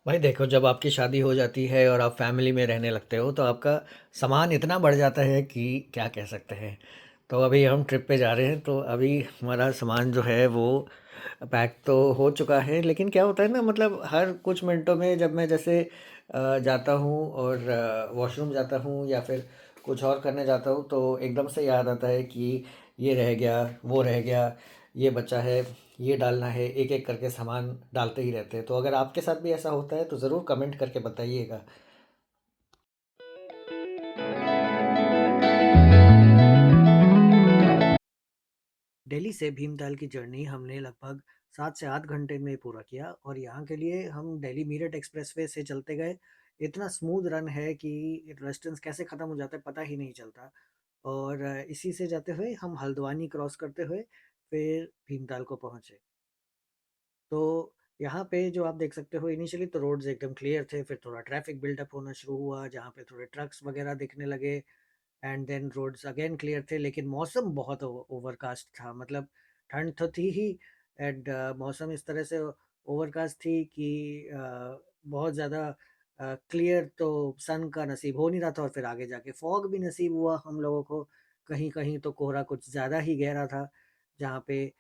भाई देखो, जब आपकी शादी हो जाती है और आप फैमिली में रहने लगते हो तो आपका सामान इतना बढ़ जाता है कि क्या कह सकते हैं। तो अभी हम ट्रिप पे जा रहे हैं, तो अभी हमारा सामान जो है वो पैक तो हो चुका है, लेकिन क्या होता है ना, मतलब हर कुछ मिनटों में जब मैं जैसे जाता हूँ और वॉशरूम जाता हूँ या फिर कुछ और करने जाता हूँ, तो एकदम से याद आता है कि ये रह गया, वो रह गया, ये बचा है, ये डालना है, एक एक करके सामान डालते ही रहते हैं। तो अगर आपके साथ भी ऐसा होता है तो ज़रूर कमेंट करके बताइएगा। दिल्ली से भीमताल की जर्नी हमने लगभग 7 से 8 घंटे में पूरा किया, और यहाँ के लिए हम दिल्ली मीरठ एक्सप्रेसवे से चलते गए। इतना स्मूथ रन है कि डिस्टेंस कैसे ख़त्म हो जाता है पता ही नहीं चलता। और इसी से जाते हुए हम हल्द्वानी क्रॉस करते हुए फिर भीमताल को पहुँचे। तो यहाँ पे जो आप देख सकते हो, इनिशियली तो रोड्स एकदम क्लियर थे, फिर थोड़ा ट्रैफिक बिल्डअप होना शुरू हुआ जहाँ पे थोड़े ट्रक्स वगैरह दिखने लगे। And then roads again clear थे, लेकिन मौसम बहुत ओवरकास्ट था। मतलब ठंड तो थी ही, एंड मौसम इस तरह से ओवरकास्ट थी कि बहुत ज़्यादा क्लियर तो सन का नसीब हो नहीं रहा था, और फिर आगे जाके फॉग भी नसीब हुआ हम लोगों को। कहीं कहीं तो कोहरा कुछ ज़्यादा ही गहरा था, जहाँ पे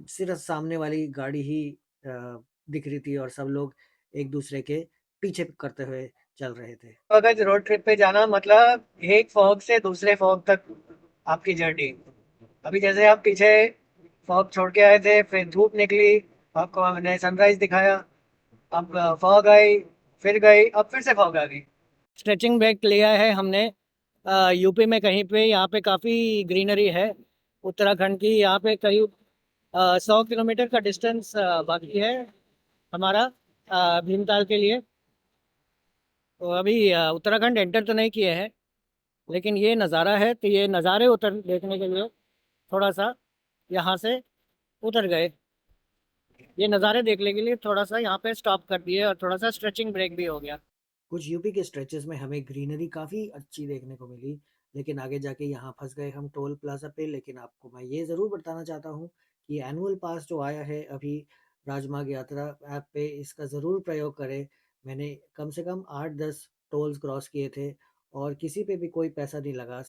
सिर्फ सामने वाली गाड़ी ही अ, दिख रही थी, और सब लोग एक दूसरे के पीछे करते हुए चल रहे थे। अगर रोड ट्रिप पे जाना मतलब एक फॉग से दूसरे फॉग तक आपकी जर्नी। अभी जैसे आप पीछे फॉग छोड़ के आए थे, फिर धूप निकली, आपको हमने सनराइज दिखाया, अब फॉग आई, फिर गई, अब फिर से फॉग आ गई। स्ट्रेचिंग ब्रेक लिया है हमने यूपी में कहीं पे। यहाँ पे काफ़ी ग्रीनरी है उत्तराखंड की। यहाँ पे करीब 100 किलोमीटर का डिस्टेंस बाकी है हमारा भीमताल के लिए। तो अभी उत्तराखंड एंटर तो नहीं किए हैं, लेकिन ये नज़ारा है, तो ये नज़ारे उतर देखने के लिए थोड़ा सा यहाँ से उतर गए। ये नज़ारे देखने के लिए थोड़ा सा यहाँ पे स्टॉप कर दिए, और थोड़ा सा स्ट्रेचिंग ब्रेक भी हो गया। कुछ यूपी के स्ट्रेचेस में हमें ग्रीनरी काफ़ी अच्छी देखने को मिली, लेकिन आगे जाके यहाँ फंस गए हम टोल प्लाजा पे। लेकिन आपको मैं ये ज़रूर बताना चाहता हूँ कि एनुअल पास जो आया है अभी राजमार्ग यात्रा ऐप पे, इसका ज़रूर प्रयोग करें। मैंने कम से कम 8-10 टोल्स क्रॉस किए थे, और किसी पे भी कोई पैसा नहीं लगा।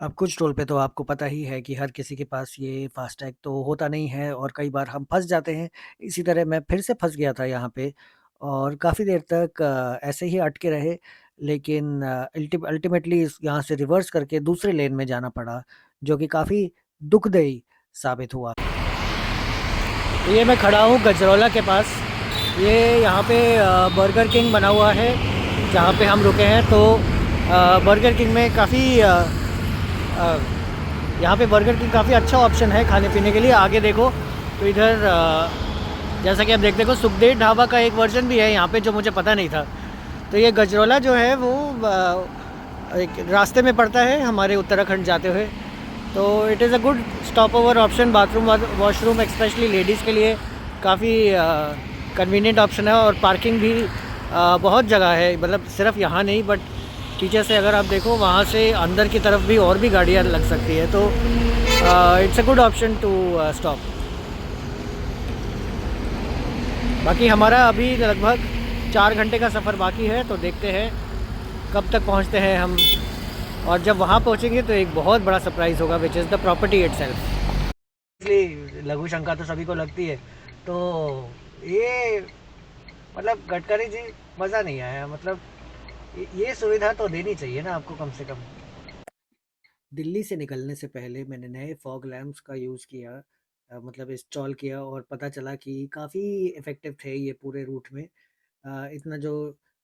अब कुछ टोल पे तो आपको पता ही है कि हर किसी के पास ये फ़ास्टैग तो होता नहीं है, और कई बार हम फँस जाते हैं। इसी तरह मैं फिर से फँस गया था यहाँ पे, और काफ़ी देर तक ऐसे ही अटके रहे। लेकिन अल्टीमेटली इस यहाँ से रिवर्स करके दूसरे लेन में जाना पड़ा, जो कि काफ़ी दुखदाई साबित हुआ। ये मैं खड़ा हूँ गजरौला के पास। ये यहाँ पे बर्गर किंग बना हुआ है जहाँ पे हम रुके हैं। तो बर्गर किंग में काफ़ी यहाँ पे बर्गर किंग काफ़ी अच्छा ऑप्शन है खाने पीने के लिए। आगे देखो तो इधर जैसा कि आप देखते हो, सुखदेव ढाबा का एक वर्जन भी है यहाँ पे जो मुझे पता नहीं था। तो ये गजरौला जो है वो एक रास्ते में पड़ता है हमारे उत्तराखंड जाते हुए। तो it is a good stop over option, bathroom washroom specially ladies के लिए काफ़ी कन्वीनियंट ऑप्शन है। और पार्किंग भी बहुत जगह है, मतलब सिर्फ यहाँ नहीं, बट पीछे से अगर आप देखो वहाँ से अंदर की तरफ भी और भी गाड़ियाँ लग सकती है। तो it's a good option to stop. बाकी हमारा अभी लगभग 4 घंटे का सफ़र बाकी है, तो देखते हैं कब तक पहुँचते हैं हम। और जब वहाँ पहुँचेंगे तो एक बहुत बड़ा सरप्राइज़ होगा, which is the property itself. इसलिए लघु शंका तो सभी को लगती है। तो ये मतलब गडकरी जी, मज़ा नहीं आया। मतलब ये सुविधा तो देनी चाहिए ना आपको कम से कम। दिल्ली से निकलने से पहले मैंने नए फॉग लैंप्स का यूज़ किया, मतलब इंस्टॉल किया, और पता चला कि काफ़ी इफ़ेक्टिव थे ये पूरे रूट में। इतना जो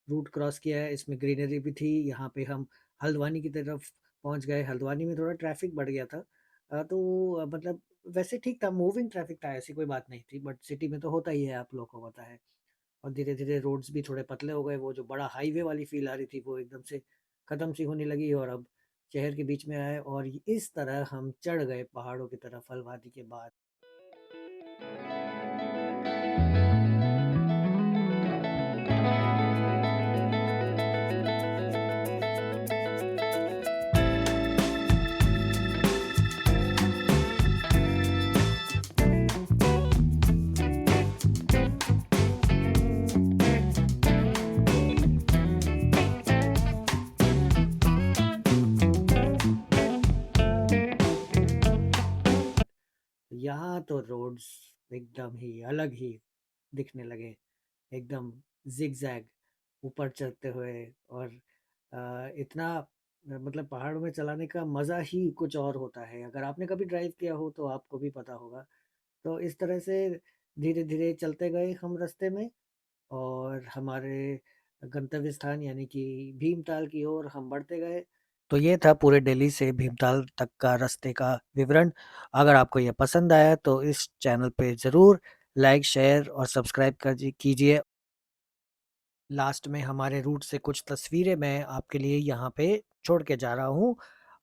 रूट क्रॉस किया है इसमें ग्रीनरी भी थी। यहाँ पे हम हल्द्वानी की तरफ पहुँच गए। हल्द्वानी में थोड़ा ट्रैफिक बढ़ गया था, तो मतलब वैसे ठीक था, मूविंग ट्रैफिक था, ऐसी कोई बात नहीं थी। बट सिटी में तो होता ही है, आप लोगों को पता है। और धीरे-धीरे रोड्स भी थोड़े पतले हो गए, वो जो बड़ा हाईवे वाली फ़ील आ रही थी वो एकदम से ख़त्म सी होने लगी, और अब शहर के बीच में आए, और इस तरह हम चढ़ गए पहाड़ों की तरफ हल्द्वानी के बाद। वहाँ तो रोड्स एकदम ही अलग ही दिखने लगे, एकदम ज़िगज़ैग ऊपर चढ़ते हुए। और इतना मतलब पहाड़ों में चलाने का मज़ा ही कुछ और होता है। अगर आपने कभी ड्राइव किया हो तो आपको भी पता होगा। तो इस तरह से धीरे-धीरे चलते गए हम रास्ते में, और हमारे गंतव्य स्थान यानी कि भीमताल की ओर हम बढ़ते गए। तो ये था पूरे दिल्ली से भीमताल तक का रास्ते का विवरण। अगर आपको ये पसंद आया तो इस चैनल पे ज़रूर लाइक, शेयर और सब्सक्राइब कर जी कीजिए। लास्ट में हमारे रूट से कुछ तस्वीरें मैं आपके लिए यहाँ पे छोड़ के जा रहा हूँ।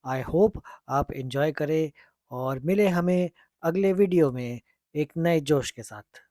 आई होप आप एन्जॉय करें, और मिले हमें अगले वीडियो में एक नए जोश के साथ।